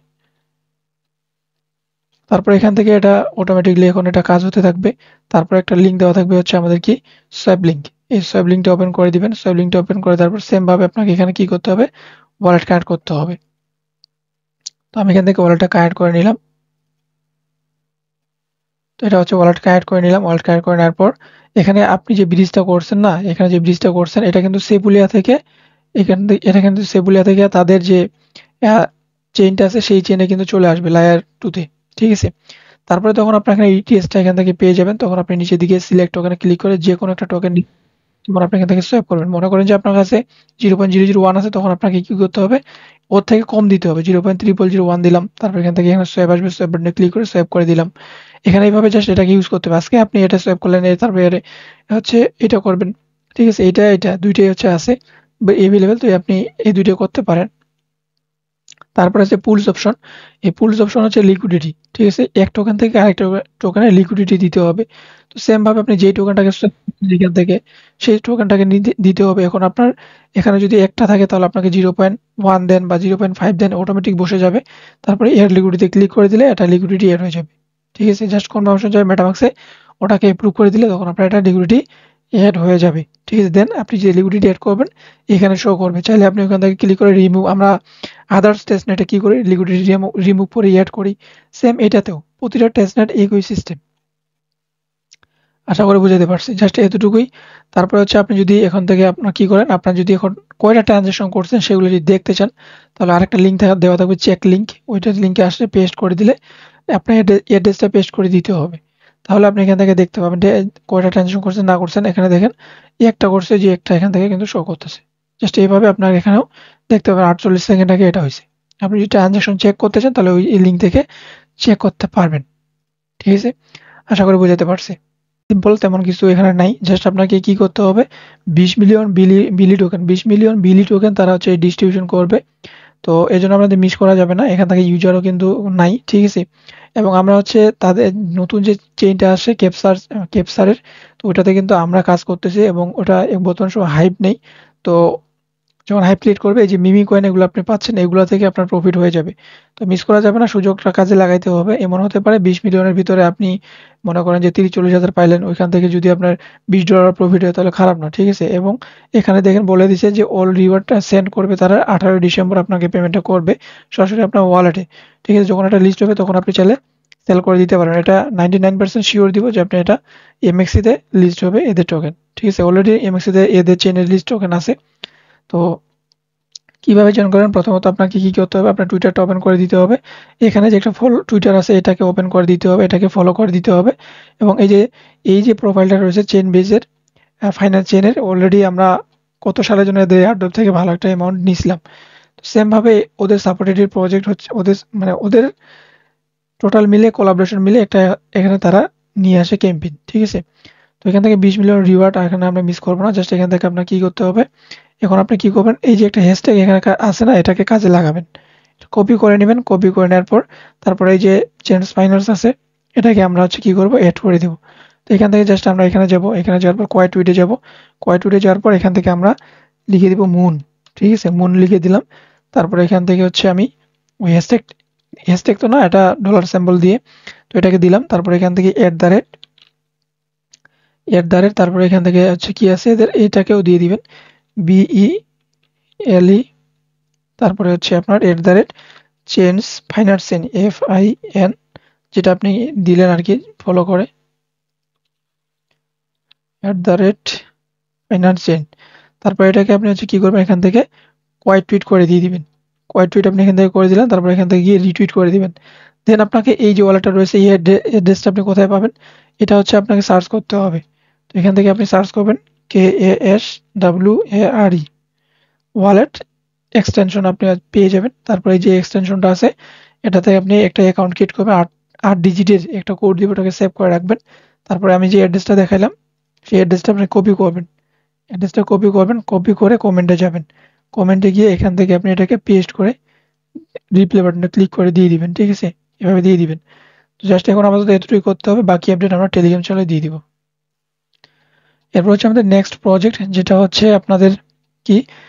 তারপর এখান থেকে এটা অটোমেটিক্যালি এখন এটা কাজ হতে থাকবে। তারপর একটা লিঙ্ক দেওয়া থাকবে হচ্ছে আমাদের কি, সোয়াপ লিঙ্ক। এই সোয়াপ লিঙ্কটা ওপেন করে দিবেন। সোয়াপ লিঙ্কটা ওপেন করে তারপর সেম ভাবে আপনাকে এখানে কি করতে হবে, ওয়ালেট কানেক্ট করতে হবে। তো আমি এখান থেকে ওয়ালেটটা কানেক্ট করে নিলাম। তো এটা হচ্ছে ওয়ালেট কানেক্ট করে নিলাম। ওয়ালেট কানেক্ট করে নেওয়ার পর এখানে আপনি যে ব্রিজটা করছেন না, এখানে যে ব্রিজটা করছেন এটা কিন্তু সেপুলিয়া থেকে, এটা কিন্তু সেপুলিয়া থেকে তাদের যে চেইনটা আছে সেই চেইনে কিন্তু চলে আসবে লেয়ার 2 তে। ঠিক আছে, তারপরে তখন আপনার এখানে ইটিএসটা এখান থেকে পেয়ে যাবেন। তখন আপনি নিচের দিকে সিলেক্ট টোকেনে ক্লিক করে যে কোনো একটা টোকেন তখন আপনি এখান থেকে সোয়াপ করবেন। মনে করেন যে আপনার কাছে 0.001 আছে, তখন আপনাকে কি করতে হবে, ওর থেকে কম দিতে হবে। 0.3001 দিলাম, তারপর এখান থেকে এখানে সোয়াপ আসবে, সোয়াপ বাটনে ক্লিক করে সোয়াপ করে দিলাম। এখানে এইভাবে জাস্ট এটাকে ইউজ করতে হবে। আজকে আপনি এটা সোয়াপ করলেন, তারপরে হচ্ছে এটা করবেন। ঠিক আছে, এটা দুইটাই হচ্ছে আছে এভেলেবেল, তো আপনি এই দুইটা করতে পারেন। তারপর আছে পুলস অপশন। এই পুলস অপশন হচ্ছে লিকুইডিটি, ঠিক আছে? এক টোকেন থেকে আরেকটা টোকেনে লিকুইডিটি দিতে হবে। তো সেম ভাবে আপনি যেই টোকেনটাকে এখান থেকে সেই টোকেনটাকে দিতে হবে। এখন আপনার এখানে যদি একটা থাকে তাহলে আপনাকে 0.1 দেন বা 0.5 দেন, অটোমেটিক বসে যাবে। তারপরে এড লিকুইডিটি ক্লিক করে দিলে এটা লিকুইডিটি এড হয়ে যাবে, ঠিক আছে? জাস্ট কনফার্মেশন যাবে মেটামাক্সে, ওটাকে অ্যাপ্রুভ করে দিলে তখন আপনার এটা লিকুইডিটি এড হয়ে যাবে, ঠিক আছে? দেন আপনি যে লিকুইডিটি এড করবেন এখানে শো করবে। চাইলে আপনি ওখান থেকে ক্লিক করে রিমুভ, আমরা আদার্স টেস্টনেটে কি করি, লিকুইডিটি রিমুভ করে অ্যাড করি, সেম এটাতেও প্রতিটা টেস্টনেট একই সিস্টেম। আশা করি বুঝাতে পারছি, জাস্ট এতটুকুই। তারপরে হচ্ছে আপনি যদি এখান থেকে আপনার কি করেন, আপনার যদি এখন কয়টা ট্রানজাকশন করছেন সেগুলো যদি দেখতে চান তাহলে আরেকটা লিঙ্ক দেওয়া থাকবে, চেক লিঙ্ক, ওইটা লিঙ্কে আসলে পেস্ট করে দিলে আপনার অ্যাড্রেসটা পেস্ট করে দিতে হবে। তাহলে আপনি এখান থেকে দেখতে পাবেন যে কয়টা ট্রানজাকশন করছেন না করছেন। এখানে দেখেন একটা করছে, যে একটা এখান থেকে কিন্তু শো করতেছে। জাস্ট এইভাবে আপনার এখানেও দেখতে পাবেন 48 সেকেন্ড আগে এটা হয়েছে। আপনি যদি ট্রানজাকশন চেক করতে চান তাহলে ওই লিঙ্ক থেকে চেক করতে পারবেন, ঠিক আছে? আশা করি বুঝাতে পারছি। সিম্পল, তেমন কিছু এখানে নাই। জাস্ট আপনাকে কি করতে হবে, 20 মিলিয়ন বিলি টোকেন, 20 মিলিয়ন বিলি টোকেন তারা হচ্ছে ডিস্ট্রিবিউশন করবে। তো এজন্য আমাদের মিস করা যাবে না, এখান থেকে ইউজারও কিন্তু নাই, ঠিক আছে? এবং আমরা হচ্ছে তাদের নতুন যে চেইনটা আসে কেপসারের, তো ওটাতে কিন্তু আমরা কাজ করতেছি এবং ওটা বর্তমান সময় হাইপ নেই। তো যখন হাইপ ক্রিয়েট করবে, এই যে মিমি কয়েন এগুলো আপনি পাচ্ছেন, এগুলো থেকে আপনার প্রফিট হয়ে যাবে। তো মিস করা যাবে না, সুযোগটা কাজে লাগাইতে হবে। এমন হতে পারে 20 মিলিয়নের ভিতরে আপনি মনে করেন যে 30-40 হাজার পাইলেন, ওইখান থেকে যদি আপনার $20 প্রফিট হয় তাহলে খারাপ না, ঠিক আছে? এবং এখানে দেখেন বলে দিছে যে অল রিওয়ার্ডটা সেন্ড করবে তারা 18 ডিসেম্বর, আপনাকে পেমেন্টটা করবে সরাসরি আপনার ওয়ালেটে, ঠিক আছে? যখন এটা লিস্ট হবে তখন আপনি চাইলে সেল করে দিতে পারেন। এটা 99% শিওর দিব যে আপনি এটা এমএক্সি তে লিস্ট হবে এদের টোকেন, ঠিক আছে? অলরেডি এমএক্সি তে এদের চেনের লিস্ট টোকেন আছে। তো কিভাবে জয়েন করেন, প্রথমত আপনাকে কি করতে হবে, আপনার টুইটারটা ওপেন করে দিতে হবে। এখানে যে একটা ফলো টুইটার আছে এটাকে ওপেন করে দিতে হবে, এটাকে ফলো করে দিতে হবে। এবং এই যে প্রোফাইলটা রয়েছে চেইন বেজের, ফাইনাল চেইনের, অলরেডি আমরা কত সালের জন্য এদের এয়ারড্রপ থেকে ভালো একটা অ্যামাউন্ট নিছিলাম। তো সেম ভাবে ওদের সাপোর্টেড প্রজেক্ট হচ্ছে, ওদের মানে ওদের টোটাল মিলে কোলাবোরেশন মিলে একটা এখানে তারা নিয়ে আসে ক্যাম্পেইন, ঠিক আছে? তো এখান থেকে 20 মিলিয়ন রিওয়ার্ড এখানে আমরা মিস করবো না। জাস্ট এখান থেকে আপনার কি করতে হবে, এখন আপনি কি করবেন, এই যে একটা হ্যাশট্যাগ এখানে আছে না, এটাকে কাজে লাগাবেন। কপি করে নেবেন, কপি করে নেওয়ার পর তারপরে এই যে চেঞ্জ ফাইনান্স আছে, এটাকে আমরা হচ্ছে কি করব, এড করে দিব। তো এখান থেকে জাস্ট আমরা এখানে যাব, এখানে যাওয়ার পর কোয়াই টুইটে যাব, কোয়াই টুইটে যাওয়ার পর এখান থেকে আমরা লিখে দিব মুন, ঠিক আছে? মুন লিখে দিলাম। তারপরে এখান থেকে হচ্ছে আমি ওই হ্যাশট্যাগ, হ্যাশট্যাগ তো না, এটা ডলার সিম্বল দিয়ে, তো এটাকে দিলাম। তারপরে এখান থেকে এট দ্য রেট, তারপরে এখান থেকে হচ্ছে কি আছে এদের, এটাকেও দিয়ে দিবেন, BELE, তারপরে হচ্ছে আপনার @ চেঞ্জ ফাইনান্স চেন, FIN, যেটা আপনি দিলেন আর কি ফলো করে, @ফাইনান্স চেন। তারপর এটাকে আপনি হচ্ছে কি করবেন, এখান থেকে কোয়াইট টুইট করে দিয়ে দিবেন। কোয়াইট টুইট আপনি এখান থেকে করে দিলেন, তারপর এখান থেকে গিয়ে রিটুইট করে দিবেন। দেন আপনাকে এই যে ওয়ালেটটা রয়েছে এই অ্যাড্রেসটা আপনি কোথায় পাবেন, এটা হচ্ছে আপনাকে সার্চ করতে হবে। তো এখান থেকে আপনি সার্চ করবেন KASWARE ওয়ালেট এক্সটেনশন, আপনি পেয়ে যাবেন। তারপরে এই যে এক্সটেনশনটা আছে এটাতে আপনি একটা অ্যাকাউন্ট ক্রিয়েট করবেন, 8 ডিজিটের একটা কোড দিবে, ওটাকে সেভ করে রাখবেন। তারপরে আমি যে অ্যাড্রেসটা দেখাইলাম সেই অ্যাড্রেসটা আপনি কপি করবেন, অ্যাড্রেসটা কপি করবেন, কপি করে কমেন্টে যাবেন, কমেন্টে গিয়ে এখান থেকে আপনি এটাকে পেস্ট করে রিপ্লাই বাটনে ক্লিক করে দিয়ে দিবেন, ঠিক আছে? এভাবে দিয়ে দিবেন। তো জাস্ট এখন আমাদের এতটুকুই করতে হবে, বাকি আপডেট আমরা টেলিগ্রাম চ্যানেলে দিয়ে দিব। এরপর হচ্ছে আমাদের নেক্সট প্রজেক্ট, যেটা হচ্ছে আপনাদের কি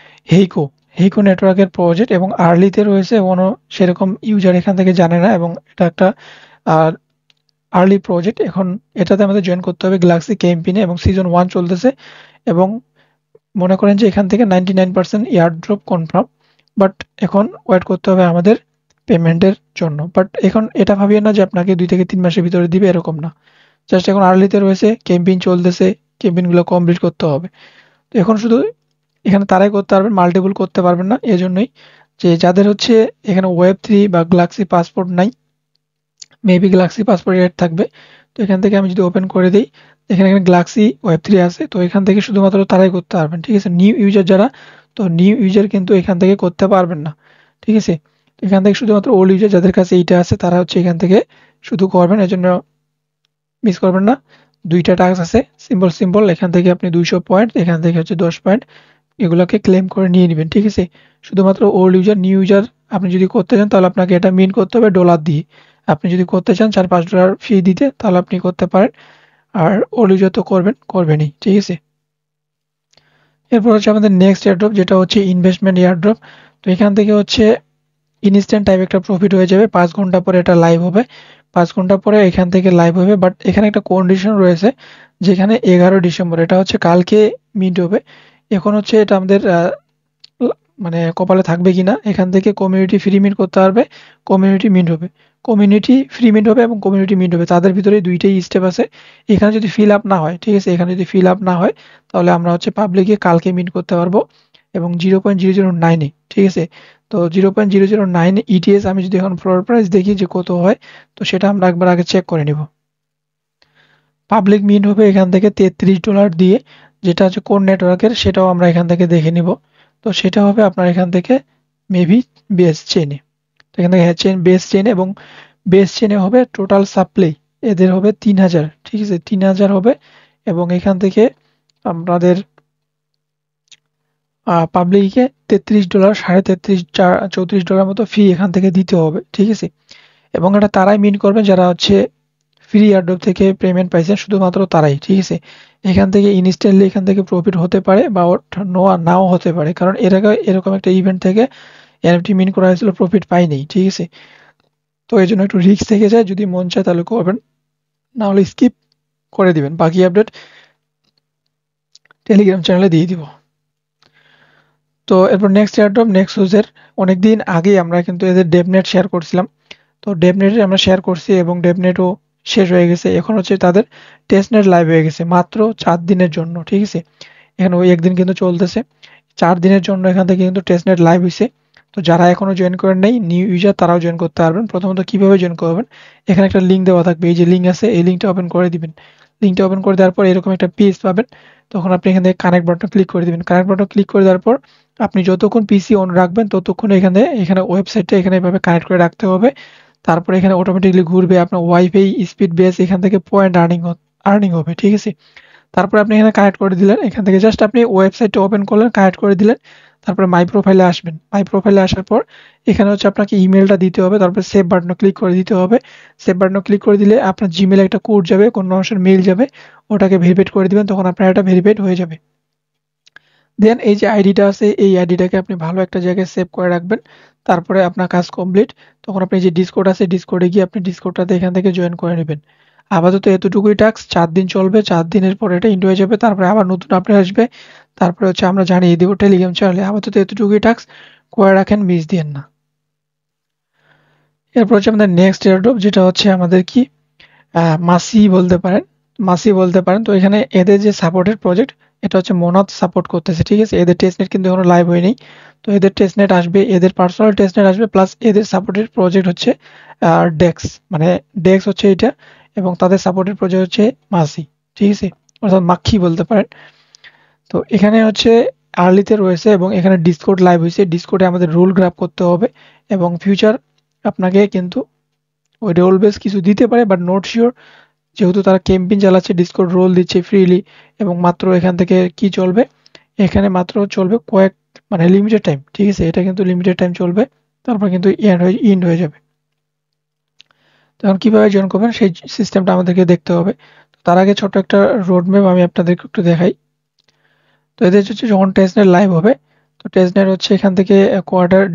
হেইকো, হেইকো নেটওয়ার্কের প্রজেক্ট, এবং আর্লিতে রয়েছে, কোনো সেরকম ইউজার এখান থেকে জানে না, এবং এটা একটা আর্লি প্রজেক্ট। এখন এটাতে আমাদের জয়েন করতে হবে গ্যালাক্সি ক্যাম্পেইনে, এবং সিজন 1 চলতেছে। এবং মনে করেন যে এখান থেকে 99% এয়ারড্রপ কনফার্ম, বাট এখন ওয়েট করতে হবে আমাদের পেমেন্টের জন্য। বাট এখন এটা ভাবিয়ে না যে আপনাকে 2 থেকে 3 মাসের ভিতরে দিবে, এরকম না। জাস্ট এখন আর্লিতে রয়েছে, ক্যাম্পেইন চলতেছে, ক্যাম্পেইনগুলো কমপ্লিট করতে হবে। তো এখন শুধু এখানে তারাই করতে পারবেন, মাল্টিপল করতে পারবেন না। এজন্যই যে যাদের হচ্ছে এখানে Web3 বা গ্যালাক্সি পাসপোর্ট নাই, মেবি গ্যালাক্সি পাসপোর্ট এড থাকবে। তো এখান থেকে আমি যদি ওপেন করে দেই, এখানে গ্যালাক্সি Web3 আছে, তো এখান থেকে শুধুমাত্র তারাই করতে পারবেন, ঠিক আছে? নিউ ইউজার যারা, তো নিউ ইউজার কিন্তু এখান থেকে করতে পারবেন না, ঠিক আছে? তো এখান থেকে শুধুমাত্র ওল্ড ইউজার যাদের কাছে এইটা আছে তারা হচ্ছে এখান থেকে শুধু করবেন, এজন্য মিস করবেন না। 2টা টাস্ক আছে, সিম্পল সিম্পল। এখান থেকে আপনি 200 পয়েন্ট, এখান থেকে হচ্ছে 10 পয়েন্ট এগুলাকে ক্লেম করে নিয়ে নেবেন, ঠিক আছে? শুধুমাত্র ওল্ড ইউজার, নিউ ইউজার আপনি যদি করতে চান তাহলে আপনাকে এটা মিন করতে হবে ডলার দিয়ে। আপনি যদি করতে চান $4-5 ফি দিতে তাহলে আপনি করতে পারেন। আর ওল্ড ইউজার তো করবেনই, ঠিক আছে? এরপর হচ্ছে আমাদের নেক্সট এয়ারড্রপ, যেটা হচ্ছে ইনভেস্টমেন্ট এয়ারড্রপ। তো এখান থেকে হচ্ছে ইনস্ট্যান্ট টাইপ একটা প্রফিট হয়ে যাবে, 5 ঘন্টা পরে এটা লাইভ হবে। 5 ঘন্টা পরে এখান থেকে লাইভ হবে, বাট এখানে একটা কন্ডিশন রয়েছে, যেখানে 11 ডিসেম্বর, এটা হচ্ছে কালকে মিন্ট হবে। এখন হচ্ছে এটা আমাদের মানে কপালে থাকবে কিনা। এখান থেকে কমিউনিটি ফ্রি মিন্ট করতে পারবে, কমিউনিটি মিন্ট হবে, কমিউনিটি ফ্রি মিন্ট হবে এবং কমিউনিটি মিন্ট হবে, তাদের ভিতরে দুইটাই স্টেপ আছে। এখানে যদি ফিল আপ না হয়, ঠিক আছে, এখানে যদি ফিল আপ না হয় তাহলে আমরা হচ্ছে পাবলিকে কালকে মিন্ট করতে পারবো এবং 0.009-এ, ঠিক আছে? তো 0.009 ইটিএস আমি যদি এখন ফ্লোর প্রাইস দেখি যে কত হয়, তো সেটা আমরা একবার আগে চেক করে নিব। পাবলিক মিন্ট হবে এখান থেকে $33 দিয়ে, যেটা হচ্ছে কোন নেটওয়ার্কের সেটাও আমরা এখান থেকে দেখে নিব। তো সেটা হবে আপনার এখান থেকে মেবি বেস চেনে। তো এখান থেকে চেন, বেস চেনে, এবং বেস চেনে হবে টোটাল সাপ্লাই এদের হবে 3000, ঠিক আছে? 3000 হবে, এবং এখান থেকে আপনাদের পাবলিকে $33, $33.5, $34 মতো ফি এখান থেকে দিতে হবে, ঠিক আছে? এবং এটা তারাই মিন করবে যারা হচ্ছে ফ্রি এয়ারড্রপ থেকে পেমেন্ট পাইছে, শুধুমাত্র তারাই, ঠিক আছে? এখান থেকে ইনস্ট্যান্টলি এখান থেকে প্রফিট হতে পারে বা নাও হতে পারে, কারণ এর আগে এরকম একটা ইভেন্ট থেকে এনএফটি মিন করা হয়েছিল, প্রফিট পাইনি, ঠিক আছে? তো এই জন্য একটু রিস্ক থেকে যায়, যদি মন চায় তাহলে করবেন, না হলে স্কিপ করে দিবেন। বাকি আপডেট টেলিগ্রাম চ্যানেলে দিয়ে দিব। তো এরপর নেক্সট এয়ারড্রপ নেক্সুসের, অনেকদিন আগে আমরা কিন্তু এদের ডেভনেট শেয়ার করছিলাম। তো ডেভনেটে আমরা শেয়ার করছি এবং ডেভনেটও শেষ হয়ে গেছে। এখন হচ্ছে তাদের টেস্টনেট লাইভ হয়ে গেছে মাত্র 4 দিনের জন্য, ঠিক আছে? এখানে ওই একদিন কিন্তু চলতেছে, 4 দিনের জন্য এখান থেকে কিন্তু টেস্টনেট লাইভ হয়েছে। তো যারা এখনো জয়েন করেন নাই, নিউ ইউজার, তারাও জয়েন করতে পারবেন। প্রথমত কিভাবে জয়েন করবেন, এখানে একটা লিঙ্ক দেওয়া থাকবে, এই যে লিঙ্ক আছে এই লিঙ্কটা ওপেন করে দিবেন। লিঙ্কটা ওপেন করে দেওয়ার পর এরকম একটা পেজ পাবেন, তখন আপনি এখান থেকে কানেক্ট বাটন ক্লিক করে দিবেন। কানেক্ট বাটন ক্লিক করে দেওয়ার পর আপনি যতক্ষণ পিসি অন রাখবেন ততক্ষণ এখানে ওয়েবসাইটটা এখানে এভাবে কানেক্ট করে রাখতে হবে। তারপরে এখানে অটোমেটিকলি ঘুরবে আপনার ওয়াইফাই স্পিড বেস, এখান থেকে পয়েন্ট আর্নিং হবে, ঠিক আছে? তারপরে আপনি এখানে কানেক্ট করে দিলেন, এখান থেকে জাস্ট আপনি ওয়েবসাইটটা ওপেন করলেন, কানেক্ট করে দিলেন। তারপরে মাই প্রোফাইলে আসবেন। মাই প্রোফাইলে আসার পর এখানে হচ্ছে আপনাকে ইমেলটা দিতে হবে, তারপরে সেভ বাটনে ক্লিক করে দিতে হবে। সেভ বাটনে ক্লিক করে দিলে আপনার জিমেলে একটা কোড যাবে, কোন মানুষের মেইল যাবে, ওটাকে ভেরিফাইড করে দিবেন, তখন আপনার এটা ভেরিফাইড হয়ে যাবে। দেন এই যে আইডিটা আছে, এই আইডিটাকে আপনি ভালো একটা জায়গায় সেভ করে রাখবেন। তারপরে আপনার কাজ কমপ্লিট, তখন আপনি যে ডিসকর্ড আছে ডিসকর্ডে গিয়ে আপনি ডিসকর্ডটাতে এখান থেকে জয়েন করে নেবেন। আপাতত এতটুকুই টাস্ক, 4 দিন চলবে, 4 দিনের পর এটা ইন্ড হয়ে যাবে, তারপরে আবার নতুন আপডেট আসবে। তারপরে হচ্ছে আমরা জানিয়ে দেবো টেলিগ্রাম চ্যানেলে। আপাতত এতটুকুই টাস্ক করে রাখেন, মিস দিয়েন না। এরপর হচ্ছে আমাদের নেক্সট এয়ারড্রপ, যেটা হচ্ছে আমাদের কি মাসি বলতে পারেন, মাসি বলতে পারেন। তো এখানে এদের যে সাপোর্টের প্রজেক্ট, এটা হচ্ছে মোনাদ সাপোর্ট করতেছে, ঠিক আছে? এদের টেস্টনেট কিন্তু এখনো লাইভ হয়নি। তো এদের টেস্টনেট আসবে, এদের পার্সোনাল টেস্টনেট আসবে, প্লাস এদের সাপোর্টের প্রজেক্ট হচ্ছে ডেক্স, মানে ডেক্স হচ্ছে এটা, এবং তাদের সাপোর্টের প্রজেক্ট হচ্ছে মাসি, ঠিক আছে? অর্থাৎ মাক্ষী বলতে পারেন। তো এখানে হচ্ছে আর্লিতে রয়েছে এবং এখানে ডিসকর্ড লাইভ হয়েছে। ডিসকর্ডে আমাদের রোল গ্রাফ করতে হবে এবং ফিউচার আপনাকে কিন্তু ওই রোল বেস কিছু দিতে পারে, বাট নট শিওর, যেহেতু তারা ক্যাম্পেইন চালাচ্ছে, ডিসকর্ড রোল দিচ্ছে ফ্রিলি, এবং মাত্র এখান থেকে কি চলবে, এখানে মাত্র চলবে কয়েক, মানে লিমিটেড টাইম, ঠিক আছে? এটা কিন্তু লিমিটেড টাইম চলবে, তারপর কিন্তু এন্ড হয়ে যাবে। তখন কিভাবে জয়েন করবেন সেই সিস্টেমটা আমাদেরকে দেখতে হবে। তার আগে ছোট একটা রোড ম্যাপ আমি আপনাদেরকে একটু দেখাই। তো এদের হচ্ছে যখন টেস্টনেট লাইভ হবে, তো টেস্টনেট হচ্ছে এখান থেকে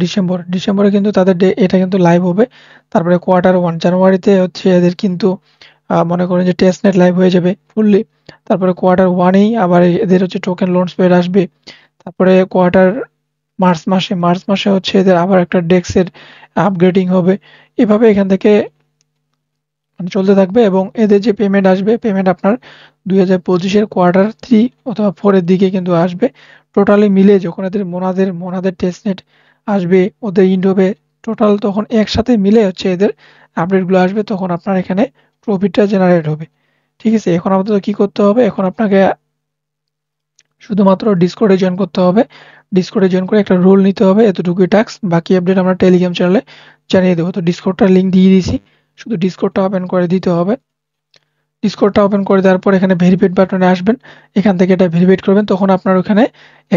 ডিসেম্বরে কিন্তু তাদের এটা কিন্তু লাইভ হবে। তারপরে Q1 জানুয়ারিতে হচ্ছে এদের কিন্তু মনে করেন যে টেস্টনেট লাইভ হয়ে যাবে ফুললি। তারপরে Q1-এই আবার এদের হচ্ছে টোকেন লঞ্চ পেড আসবে। তারপরে মার্চ মাসে হচ্ছে এদের আবার একটা ডেক্সের আপগ্রেডিং হবে। এভাবে এখান থেকে মানে চলতে থাকবে, এবং এদের যে পেমেন্ট আসবে, পেমেন্ট আপনার 2025-এর Q3 অথবা 4 এর দিকে কিন্তু আসবে। টোটালি মিলে যখন এদের মোনাদের টেস্টনেট আসবে, ওদের ইন্ড হবে, টোটাল তখন একসাথে মিলে হচ্ছে এদের আপডেটগুলো আসবে, তখন আপনার এখানে প্রফিটটা জেনারেট হবে, ঠিক আছে? এখন আপাতত কি করতে হবে, এখন আপনাকে শুধুমাত্র ডিসকর্ডে জয়েন করতে হবে। ডিসকর্ডে জয়েন করে একটা রোল নিতে হবে, এতটুকুই টাস্ক। বাকি আপডেট আমরা টেলিগ্রাম চ্যানেলে জানিয়ে দেবো। তো ডিসকর্ডটার লিঙ্ক দিয়ে দিয়েছি, শুধু ডিসকর্ডটা ওপেন করে দিতে হবে। ডিসকর্ডটা ওপেন করে দেওয়ার পর এখানে ভেরিফাইড বাটনে আসবেন, এখান থেকে এটা ভেরিফাইড করবেন। তখন আপনার ওখানে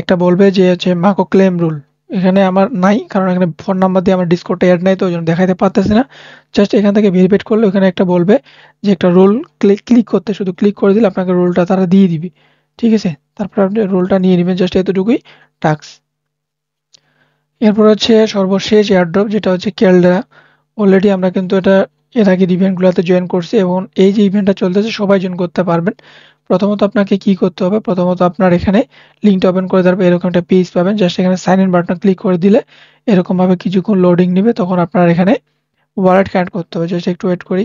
একটা বলবে যে হচ্ছে মাকো ক্লেম রুল। এখানে আমার নাই, কারণ এখানে ফোন নাম্বার দিয়ে আমার ডিসকর্ডটা অ্যাড নাই, তো ওই জন্য দেখাইতে পারতেছি না। জাস্ট এখান থেকে ভেরিফাইড করলে ওখানে একটা বলবে যে একটা রোল ক্লিক করতে, শুধু ক্লিক করে দিলে আপনাকে রোলটা তারা দিয়ে দিবে। ঠিক আছে, তারপর আপনি রোলটা নিয়ে নেবেন, জাস্ট এতটুকুই টাস্ক। এরপর হচ্ছে সর্বশেষ এয়ারড্রপ, যেটা হচ্ছে ক্যালডেরা। অলরেডি আমরা কিন্তু এটা এর আগের ইভেন্টগুলোতে জয়েন করছি, এবং এই যে ইভেন্টটা চলতেছে সবাই জয়েন করতে পারবেন। প্রথমত আপনাকে কি করতে হবে, প্রথমত আপনার এখানে লিঙ্কটা ওপেন করে দেওয়ার পর এরকম একটা পেজ পাবেন, জাস্ট এখানে সাইন ইন বাটন ক্লিক করে দিলে এরকমভাবে কিছুক্ষণ লোডিং নেবে, তখন আপনার এখানে ওয়ালেট কানেক্ট করতে হবে। জাস্ট একটু ওয়েট করি।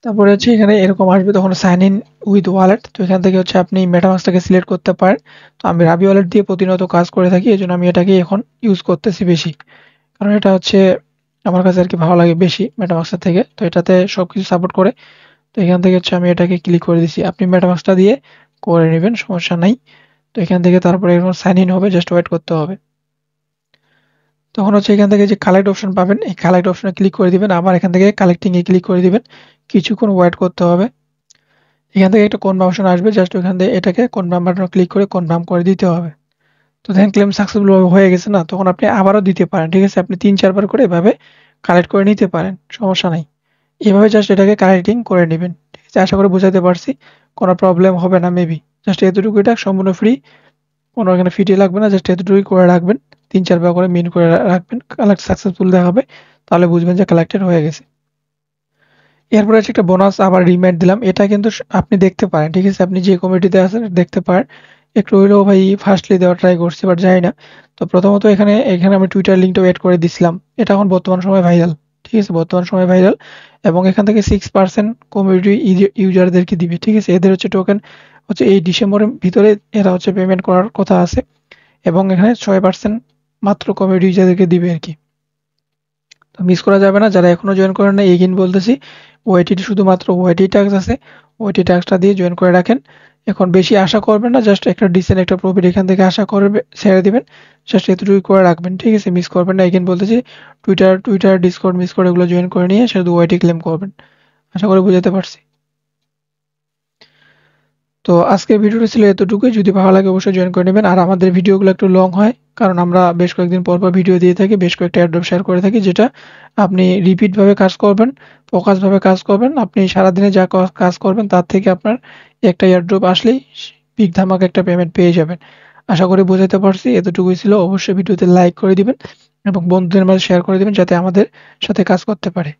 তারপরে হচ্ছে এখানে এরকম আসবে, তখন সাইন ইন উইথ ওয়ালেট। তো এখান থেকে হচ্ছে আপনি মেটামাস্কটাকে সিলেক্ট করতে পারেন। তো আমি রাবি ওয়ালেট দিয়ে প্রতিনিয়ত কাজ করে থাকি, এই জন্য আমি এটাকে এখন ইউজ করতেছি বেশি, কারণ এটা হচ্ছে আমার কাছে আর কি ভালো লাগে বেশি মেটামাস্কের থেকে। তো এটাতে সবকিছু সাপোর্ট করে। তো এখান থেকে হচ্ছে আমি এটাকে ক্লিক করে দিছি, আপনি মেটামাস্কটা দিয়ে করে নেবেন, সমস্যা নাই। তো এখান থেকে তারপরে এরকম সাইন ইন হবে, জাস্ট ওয়েট করতে হবে। তখন হচ্ছে এখান থেকে যে কালেক্ট অপশন পাবেন, এই কালেক্ট অপশনে ক্লিক করে দিবেন, আবার এখান থেকে কালেক্টিং এ ক্লিক করে দিবেন, কিছুক্ষণ ওয়েট করতে হবে। এখান থেকে একটা কনফার্মেশন আসবে, জাস্ট ওখান থেকে এটাকে কনফার্ম বাটনে ক্লিক করে কনফার্ম করে দিতে হবে। তো দেখেন ক্লেম সাকসেসফুল হয়ে গেছে না, তখন আপনি আবারও দিতে পারেন। ঠিক আছে, আপনি ৩-৪ বার করে এভাবে কালেক্ট করে নিতে পারেন, সমস্যা নাই। এভাবে জাস্ট এটাকে কালেক্টিং করে নেবেন। ঠিক আছে, আশা করি বুঝাতে পারছি, কোনো প্রবলেম হবে না মেবি। জাস্ট এতটুকু, এটা সম্পূর্ণ ফ্রি, কোনো এখানে ফিটি লাগবে না, জাস্ট এতটুকুই করে রাখবেন। ৩-৪ বার করে মিন করে রাখবেন, কালেক্ট সাকসেসফুল দেখাবে, তাহলে বুঝবেন যে কালেক্টেড হয়ে গেছে। এরপরে হচ্ছে একটা বোনাস আবার রিমাইন্ড দিলাম, এটা কিন্তু আপনি দেখতে পারেন। ঠিক আছে, আপনি যে কমিটিতে আছেন দেখতে পারেন। একটু হইলেও ভাই ফার্স্টলি দেওয়ার ট্রাই করছি, বাট জানি না। তো প্রথমত এখানে এখানে আমি টুইটার লিঙ্কটাও এড করে দিছিলাম, এটা এখন বর্তমান সময় ভাইরাল। ঠিক আছে, বর্তমান সময় ভাইরাল, এবং এখান থেকে 6% কমিউনিটি ইউজারদেরকে দিবে। ঠিক আছে, এদের হচ্ছে টোকেন হচ্ছে এই ডিসেম্বরের ভিতরে এরা হচ্ছে পেমেন্ট করার কথা আছে, এবং এখানে 6% মাত্র কমিউনিটি ইউজারদেরকে দিবে আর কি। তো মিস করা যাবে না, যারা এখনো জয়েন করেন না এগেইন বলতেছি, ওআইটি শুধুমাত্র ওআইটি ট্যাক্স আছে, ওআইটি ট্যাক্সটা দিয়ে জয়েন করে রাখেন। এখন বেশি আশা করবেন না, জাস্ট একটা ডিসেন্ট একটা প্রফিট এখান থেকে আশা করবে, ছেড়ে দিবেন, জাস্ট এতটুকু করে রাখবেন। ঠিক আছে, মিস করবেন না, এগেইন বলতেছি, টুইটার ডিসকর্ড মিস করে এগুলো জয়েন করে নিয়ে শুধু ওআইটি ক্লেম করবেন। আশা করি বুঝাতে পারছি। তো আজকের ভিডিওটা ছিল এতটুকুই, যদি ভালো লাগে অবশ্যই জয়েন করে নেবেন। আর আমাদের ভিডিওগুলো একটু লং হয়, কারণ আমরা বেশ কয়েকদিন পর পর ভিডিও দিয়ে থাকি, বেশ কয়েকটা অ্যাড্রপ শেয়ার করে থাকি, যেটা আপনি রিপিট ভাবে কাজ করবেন, ফোকাস ভাবে কাজ করবেন। আপনি সারাদিনে যা কাজ করবেন তার থেকে আপনার একটা এয়ারড্রপ আসলেই বিগ ধামাকা একটা পেমেন্ট পেয়ে যাবেন। আশা করি বোঝাতে পারছি, এতটুকুই ছিল। অবশ্যই ভিডিওতে লাইক করে দিবেন এবং বন্ধুদের মাঝে শেয়ার করে দিবেন, যাতে আমাদের সাথে কাজ করতে পারে।